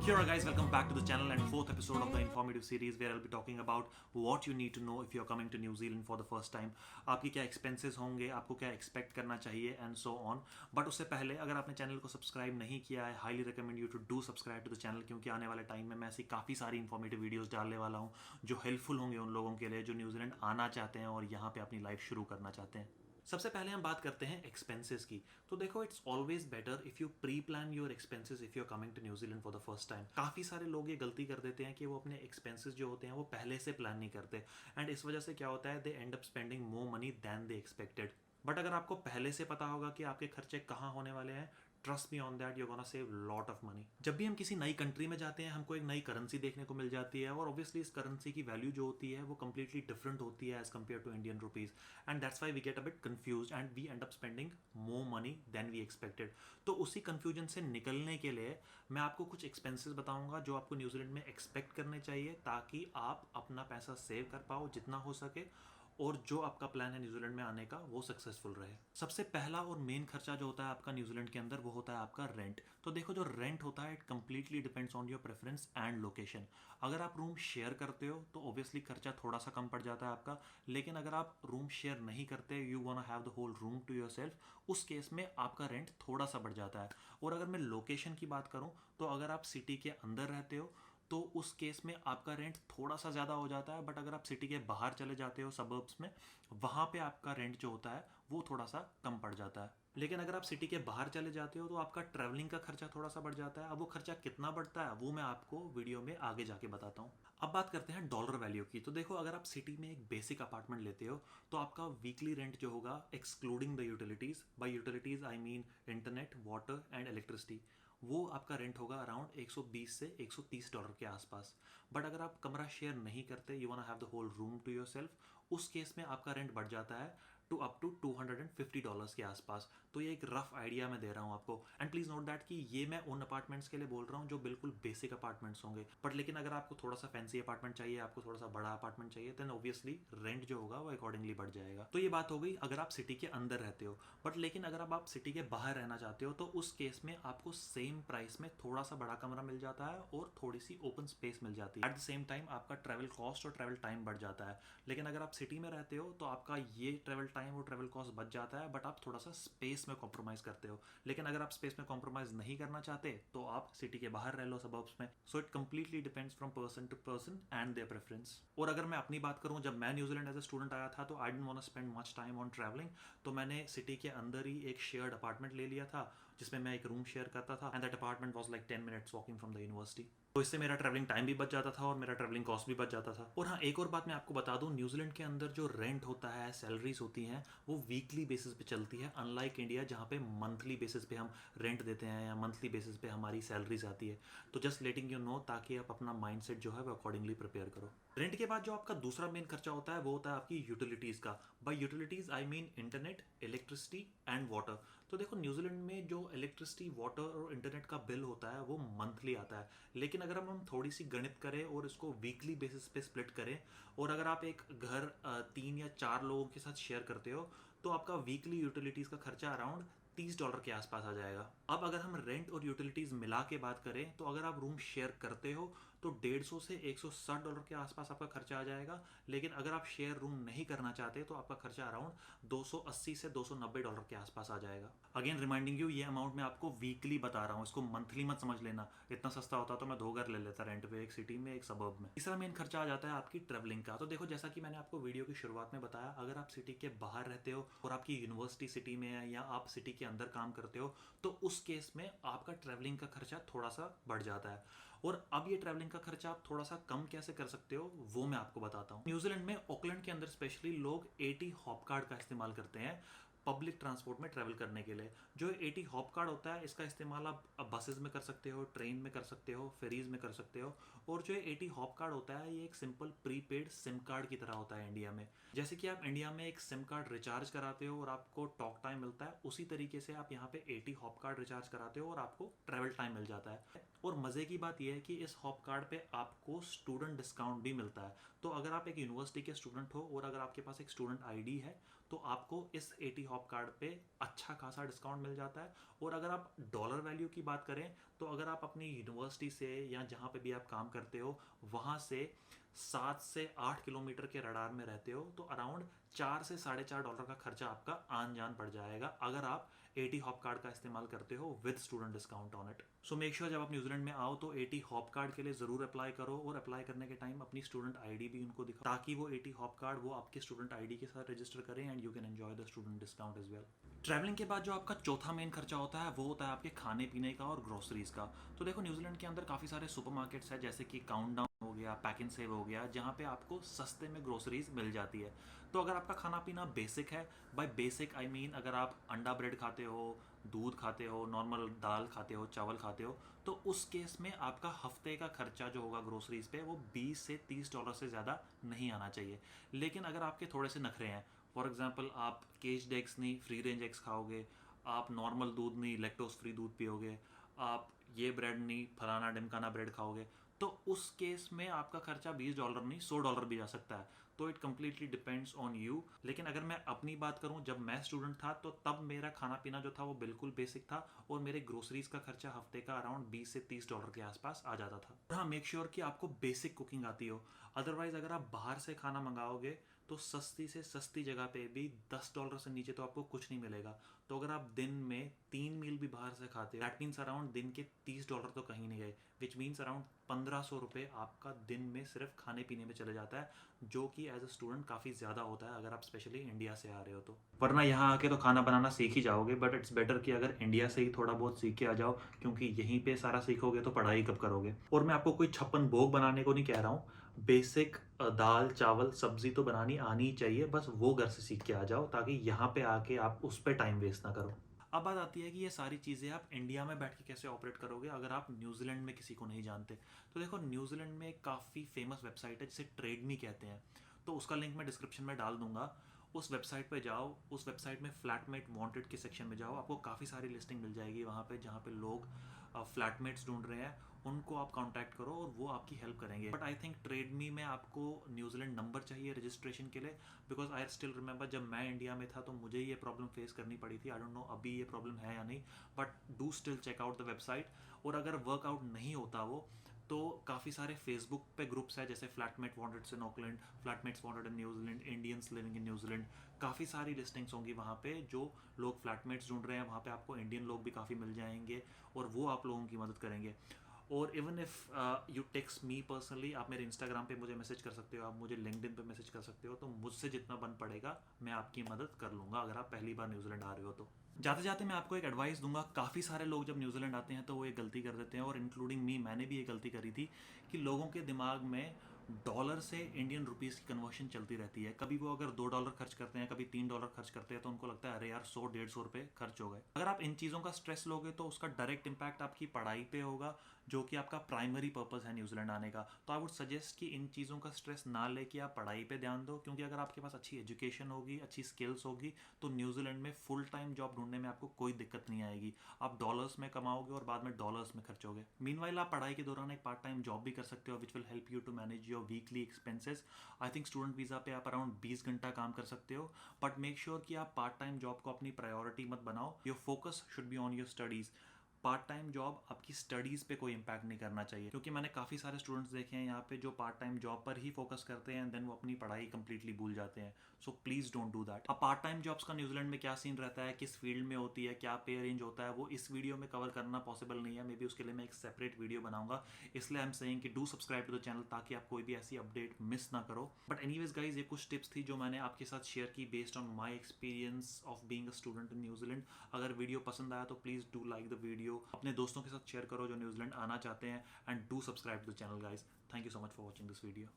Here are guys, welcome back to the channel and fourth episode of the informative series where I'll be talking about what you need to know if you're coming to New Zealand for the first time. आपकी क्या expenses होंगे, आपको क्या expect करना चाहिए and so on. But उससे पहले अगर आपने चैनल को सब्सक्राइब नहीं किया है, highly recommend you to do subscribe to the channel, क्योंकि आने वाले टाइम में मैं ऐसी काफ़ी सारी इंफॉर्मेटिव वीडियोज़ डालने वाला हूँ जो हेल्पफुल होंगे उन लोगों के लिए जो न्यूजीलैंड आना चाहते हैं और यहाँ पे अपनी लाइफ शुरू करना चाहते हैं. सबसे पहले हम बात करते हैं एक्सपेंसेस की. तो देखो, it's always better if you pre plan your expenses if you are coming to New Zealand for the first time. काफ़ी सारे लोग ये गलती कर देते हैं कि वो अपने एक्सपेंसेस जो होते हैं वो पहले से प्लान नहीं करते एंड इस वजह से क्या होता है, they end up spending more money than they expected. But अगर आपको पहले से पता होगा कि आपके खर्चे कहाँ होने वाले हैं, trust me on that, you gonna save lot of money. जब भी हम किसी नई कंट्री में जाते हैं हमको एक नई करेंसी देखने को मिल जाती है और ऑब्वियसली इस करेंसी की वैल्यू जो होती है वो कंप्लीटली डिफरेंट होती है as compare to Indian rupees and that's why we get a bit confuse and we end up spending more money than we expected. तो उसी कंफ्यूजन से निकलने के लिए मैं आपको कुछ एक्सपेंसेस बताऊंगा जो आपको न्यूजीलैंड में एक्सपेक्ट करने चाहिए ताकि आप अपना पैसा सेव कर पाओ जितना हो सके और जो आपका प्लान है न्यूजीलैंड में आने का वो सक्सेसफुल रहे. सबसे पहला और मेन खर्चा जो होता है आपका न्यूजीलैंड के अंदर वो होता है आपका रेंट. तो देखो, जो रेंट होता है it completely depends on your preference and location. अगर आप रूम शेयर करते हो तो ऑब्वियसली खर्चा थोड़ा सा कम पड़ जाता है आपका, लेकिन अगर आप रूम शेयर नहीं करते, you want have the whole room to yourself, उस केस में आपका रेंट थोड़ा सा बढ़ जाता है. और अगर मैं लोकेशन की बात करूं तो अगर आप सिटी के अंदर रहते हो तो उस केस में आपका रेंट थोड़ा सा ज़्यादा हो जाता है. बट अगर आप सिटी के बाहर चले जाते हो सबर्ब्स में, वहाँ पे आपका रेंट जो होता है वो थोड़ा सा कम पड़ जाता है. लेकिन अगर आप सिटी के बाहर चले जाते हो तो आपका ट्रैवलिंग का खर्चा थोड़ा सा बढ़ जाता है. अब वो खर्चा कितना बढ़ता है वो मैं आपको वीडियो में आगे जाके बताता हूँ. अब बात करते हैं डॉलर वैल्यू की. तो देखो, अगर आप सिटी में एक बेसिक अपार्टमेंट लेते हो तो आपका वीकली रेंट जो होगा excluding the utilities, by utilities I mean internet, water and electricity, वो आपका रेंट होगा अराउंड 120 से 130 डॉलर के आसपास. बट अगर आप कमरा शेयर नहीं करते, you want have the whole room to yourself, उस केस में आपका रेंट बढ़ जाता है टू अप टू $250 के आसपास. तो ये एक रफ आइडिया मैं दे रहा हूँ आपको. एंड प्लीज नोट दैट कि ये मैं उन अपार्टमेंट्स के लिए बोल रहा हूँ जो बिल्कुल बेसिक अपार्टमेंट्स होंगे. बट लेकिन अगर आपको थोड़ा सा फैंसी अपार्टमेंट चाहिए, आपको थोड़ा सा बड़ा अपार्टमेंट चाहिए, देन ऑब्वियसली रेंट जो होगा वो अकॉर्डिंगली बढ़ जाएगा. तो ये बात हो गई अगर आप सिटी के अंदर रहते हो. बट लेकिन अगर आप सिटी के बाहर रहना चाहते हो तो उस केस में आपको सेम प्राइस में थोड़ा सा बड़ा कमरा मिल जाता है और थोड़ी सी ओपन स्पेस मिल जाती है. एट द सेम टाइम आपका ट्रैवल कॉस्ट और ट्रैवल टाइम बढ़ जाता है. लेकिन अगर आप सिटी में रहते हो तो आपका ये ट्रैवल टाइम और ट्रैवल कॉस्ट बच जाता है, बट आप थोड़ा सा स्पेस में कॉम्प्रोमाइज करते हो. लेकिन अगर आप स्पेस में कॉम्प्रोमाइज नहीं करना चाहते तो आप सिटी के बाहर रह लो सबर्ब्स में. So it completely depends from person to person and their preference. और अगर मैं अपनी बात करूं, जब मैं न्यूजीलैंड एज अ स्टूडेंट आया था तो I didn't want to spend much time on travelling. तो मैंने सिटी के अंदर ही एक शेयर्ड अपार्टमेंट ले लिया था जिसमें मैं एक रूम शेयर करता था and that apartment was like 10 minutes walking from the university. तो इससे मेरा ट्रैवलिंग टाइम भी बच जाता था और मेरा ट्रैवलिंग कॉस्ट भी बच जाता था. और हाँ, एक और बात मैं आपको बता दूं, न्यूजीलैंड के अंदर जो रेंट होता है, सैलरीज होती हैं, वो वीकली बेसिस पे चलती है, अनलाइक इंडिया जहाँ पे मंथली बेसिस पे हम रेंट देते हैं या मंथली बेसिस पे हमारी सैलरीज आती है. तो जस्ट लेटिंग यू नो, ताकि आप अपना माइंडसेट जो है वो अकॉर्डिंगली प्रिपेयर करो. रेंट के बाद जो आपका दूसरा मेन खर्चा होता है वो होता है आपकी यूटिलिटीज़ का. By utilities I mean internet, electricity and water. तो देखो, न्यूजीलैंड में जो इलेक्ट्रिसिटी, वाटर और इंटरनेट का बिल होता है वो मंथली आता है. लेकिन अगर हम थोड़ी सी गणित करें और इसको वीकली बेसिस पे स्प्लिट करें, और अगर आप एक घर 3 या 4 लोगों के साथ शेयर करते हो तो आपका वीकली यूटिलिटीज़ का खर्चा अराउंड $30 के आसपास आ जाएगा. अब अगर हम रेंट और यूटिलिटीज़ मिला के बात करें तो अगर आप रूम शेयर करते हो तो 150 से $160 के आसपास आपका खर्चा आ जाएगा. लेकिन अगर आप शेयर रूम नहीं करना चाहते तो आपका खर्चा अराउंड 280 से $290 के आसपास आ जाएगा. अगेन रिमाइंडिंग यू, ये अमाउंट मैं आपको वीकली बता रहा हूँ, इसको मंथली मत समझ लेना. इतना सस्ता होता तो मैं 2 घर ले लेता रेंट पे, एक सिटी में एक सबर्ब में. तीसरा मेन खर्चा आ जाता है आपकी ट्रैवलिंग का. तो देखो, जैसा कि मैंने आपको वीडियो की शुरुआत में बताया, अगर आप सिटी के बाहर रहते हो और आपकी यूनिवर्सिटी सिटी में है या आप सिटी के अंदर काम करते हो तो उस केस में आपका ट्रैवलिंग का खर्चा थोड़ा सा बढ़ जाता है. और अब ये ट्रैवलिंग का खर्चा आप थोड़ा सा कम कैसे कर सकते हो वो मैं आपको बताता हूँ. न्यूजीलैंड में ऑकलैंड के अंदर स्पेशली लोग 80 हॉप कार्ड का इस्तेमाल करते हैं पब्लिक ट्रांसपोर्ट में ट्रैवल करने के लिए. जो 80 हॉप कार्ड होता है इसका इस्तेमाल आप बसेस में कर सकते हो, ट्रेन में कर सकते हो, फेरीज में कर सकते हो. और जो 80 हॉप कार्ड होता है ये एक सिंपल प्रीपेड सिम कार्ड की तरह होता है इंडिया में. जैसे कि आप इंडिया में एक सिम कार्ड रिचार्ज कराते हो और आपको टॉक टाइम मिलता है, उसी तरीके से आप यहाँ पे 80 हॉप कार्ड रिचार्ज कराते हो और आपको ट्रैवल टाइम मिल जाता है. और मज़े की बात यह है कि इस हॉप कार्ड पे आपको स्टूडेंट डिस्काउंट भी मिलता है. तो अगर आप एक यूनिवर्सिटी के स्टूडेंट हो और अगर आपके पास एक स्टूडेंट आईडी है तो आपको इस 80 हॉप हॉप कार्ड पे अच्छा खासा डिस्काउंट मिल जाता है। और अगर आप डॉलर वैल्यू की बात करें तो अगर आप अपनी यूनिवर्सिटी से या जहाँ पे भी आप काम करते हो वहाँ से 7 से 8 किलोमीटर के रडार में रहते हो तो अराउंड $4 से $4.5 का खर्चा आपका आन जान पड़ जाएगा अगर आप 80 हॉप कार्ड का इस्तेमाल करते हो with student discount on it. So make sure जब आप न्यूजीलैंड में आओ तो 80 हॉप कार्ड के लिए ज़रूर अप्लाई करो, और अप्लाई करने के टाइम अपनी स्टूडेंट आईडी भी उनको दिखाओ ताकि वो 80 हॉप कार्ड वो आपके स्टूडेंट आईडी के साथ रजिस्टर करें and you can enjoy the student discount as well. Travelling के बाद जो आपका चौथा मेन खर्चा होता है वो होता है आपके खाने पीने का और ग्रोसरीज का। तो देखो न्यूजीलैंड के अंदर काफ़ी सारे सुपरमार्केट्स हैं जैसे कि काउंटडाउन हो गया, पैक एंड सेव हो गया, जहाँ पे आपको सस्ते में ग्रोसरीज मिल जाती है। तो अगर आपका खाना पीना बेसिक है, बाय बेसिक आई मीन अगर आप अंडा ब्रेड खाते हो, दूध खाते हो, नॉर्मल दाल खाते हो, चावल खाते हो, तो उस केस में आपका हफ्ते का खर्चा जो होगा ग्रोसरीज पे वो $20 से $30 से ज़्यादा नहीं आना चाहिए। लेकिन अगर आपके थोड़े से नखरे हैं, फॉर एग्जांपल आप केज्ड एग्स नहीं फ्री रेंज एग्स खाओगे, आप नॉर्मल दूध नहीं लैक्टोज फ्री दूध पियोगे, आप ये ब्रेड नहीं फलाना ढिमकाना ब्रेड खाओगे, तो उस केस में आपका खर्चा $20 नहीं $100 भी जा सकता है। तो it completely depends on you. लेकिन अगर मैं अपनी बात करूं, जब मैं स्टूडेंट था तो तब मेरा खाना पीना जो था वो बिल्कुल बेसिक था और मेरे ग्रोसरीज का खर्चा हफ्ते का अराउंड $20 से $30 के आसपास आ जाता था। हाँ, मेक श्योर कि आपको बेसिक कुकिंग आती हो, अदरवाइज अगर आप बाहर से खाना मंगाओगे तो सस्ती से सस्ती जगह पे भी $10 से नीचे तो आपको कुछ नहीं मिलेगा। तो अगर आप दिन में 3 मील भी बाहर से खाते हो दैट मीन्स अराउंड दिन के $30 तो कहीं नहीं गए, विच मीन्स अराउंड $1500 आपका दिन में सिर्फ खाने पीने में चले जाता है, जो कि एज अ स्टूडेंट काफ़ी ज़्यादा होता है अगर आप स्पेशली इंडिया से आ रहे हो तो। वरना यहाँ आके तो खाना बनाना सीख ही जाओगे, बट इट्स बेटर कि अगर इंडिया से ही थोड़ा बहुत सीख के आ जाओ, क्योंकि यहीं पे सारा सीखोगे तो पढ़ाई कब करोगे। और मैं आपको कोई 56 भोग बनाने को नहीं कह रहा हूँ, बेसिक दाल चावल सब्जी तो बनानी आनी ही चाहिए, बस वो घर से सीख के आ जाओ ताकि यहाँ पे आके आप उस पर टाइम वेस्ट ना करो। अब बात आती है कि ये सारी चीज़ें आप इंडिया में बैठ के कैसे ऑपरेट करोगे अगर आप न्यूजीलैंड में किसी को नहीं जानते। तो देखो न्यूजीलैंड में एक काफ़ी फेमस वेबसाइट है जिसे ट्रेड मी कहते हैं, तो उसका लिंक मैं डिस्क्रिप्शन में डाल दूंगा। उस वेबसाइट पे जाओ, उस वेबसाइट में फ्लैटमेट वांटेड के सेक्शन में जाओ, आपको काफ़ी सारी लिस्टिंग मिल जाएगी वहाँ पे जहाँ पे लोग फ्लैटमेट्स ढूंढ रहे हैं, उनको आप कांटेक्ट करो और वो आपकी हेल्प करेंगे। बट आई थिंक ट्रेड मी में आपको न्यूजीलैंड नंबर चाहिए रजिस्ट्रेशन के लिए, बिकॉज आई स्टिल रिमेंबर जब मैं इंडिया में था तो मुझे ये प्रॉब्लम फेस करनी पड़ी थी। आई डोंट नो अभी ये प्रॉब्लम है या नहीं, but do still check out the website. और अगर वर्कआउट नहीं होता वो तो काफ़ी सारे फेसबुक पे ग्रुप्स है जैसे flatmate wanted in Auckland, flatmates wanted in New Zealand, Indians living in New Zealand, काफ़ी सारी लिस्टिंग्स होंगी वहाँ पे जो लोग फ्लैटमेट्स ढूंढ रहे हैं। वहाँ पे आपको इंडियन लोग भी काफ़ी मिल जाएंगे और वो आप लोगों की मदद करेंगे। और even if you text me personally, आप मेरे इंस्टाग्राम पे मुझे मैसेज कर सकते हो, आप मुझे लिंक्डइन पे मैसेज कर सकते हो, तो मुझसे जितना बन पड़ेगा मैं आपकी मदद कर लूँगा अगर आप पहली बार न्यूजीलैंड आ रहे हो तो। जाते जाते मैं आपको एक एडवाइस दूंगा, काफ़ी सारे लोग जब न्यूजीलैंड आते हैं तो वो एक गलती कर देते हैं, और इंक्लूडिंग मी, मैंने भी ये गलती करी थी कि लोगों के दिमाग में डॉलर से इंडियन रुपीज़ की कन्वर्शन चलती रहती है। कभी वो अगर $2 खर्च करते हैं, कभी $3 खर्च करते हैं, तो उनको लगता है अरे यार 100-150 रुपये खर्च हो गए। अगर आप इन चीज़ों का स्ट्रेस लोगे तो उसका डायरेक्ट इम्पैक्ट आपकी पढ़ाई पे होगा, जो कि आपका प्राइमरी पर्पस है न्यूजीलैंड आने का। तो आई वुड सजेस्ट कि इन चीज़ों का स्ट्रेस ना लेके आप पढ़ाई पे ध्यान दो, क्योंकि अगर आपके पास अच्छी एजुकेशन होगी, अच्छी स्किल्स होगी, तो न्यूजीलैंड में फुल टाइम जॉब ढूंढने में आपको कोई दिक्कत नहीं आएगी। आप डॉलर्स में कमाओगे और बाद में डॉलर्स में खर्चोगे। मीनवाइल आप पढ़ाई के दौरान एक पार्ट टाइम जॉब भी कर सकते हो which will help you to manage your weekly expenses. I think student visa पे आप अराउंड 20 घंटा काम कर सकते हो, बट मेक श्योर कि आप पार्ट टाइम जॉब को अपनी प्रायोरिटी मत बनाओ। Your focus should be on your studies. Part time job आपकी स्टडीज़ पे कोई इम्पैक्ट नहीं करना चाहिए, क्योंकि मैंने काफ़ी सारे स्टूडेंट्स देखे हैं यहाँ पे जो पार्ट टाइम जॉब पर ही फोकस करते हैं एंड देन वो अपनी पढ़ाई कंप्लीटली भूल जाते हैं। So please don't do that. अब पार्ट टाइम जॉब्स का न्यूजीलैंड में क्या सीन रहता है, किस फील्ड में होती है, क्या पे रेंज होता है, वो इस वीडियो में कवर करना पॉसिबल नहीं है। मे बी उसके लिए मैं एक सेपरेट वीडियो बनाऊंगा, इसलिए आई एम सेइंग कि do subscribe to the channel ताकि आप कोई भी ऐसी अपडेट मिस ना करो। बट एनीवेज गाइज, ये कुछ टिप्स थी जो मैंने आपके साथ शेयर की based on my experience of being a student in New Zealand. अगर वीडियो पसंद आया तो please do like the video, अपने दोस्तों के साथ शेयर करो जो न्यूजीलैंड आना चाहते हैं, and do subscribe to the channel guys. Thank you so much for watching this video.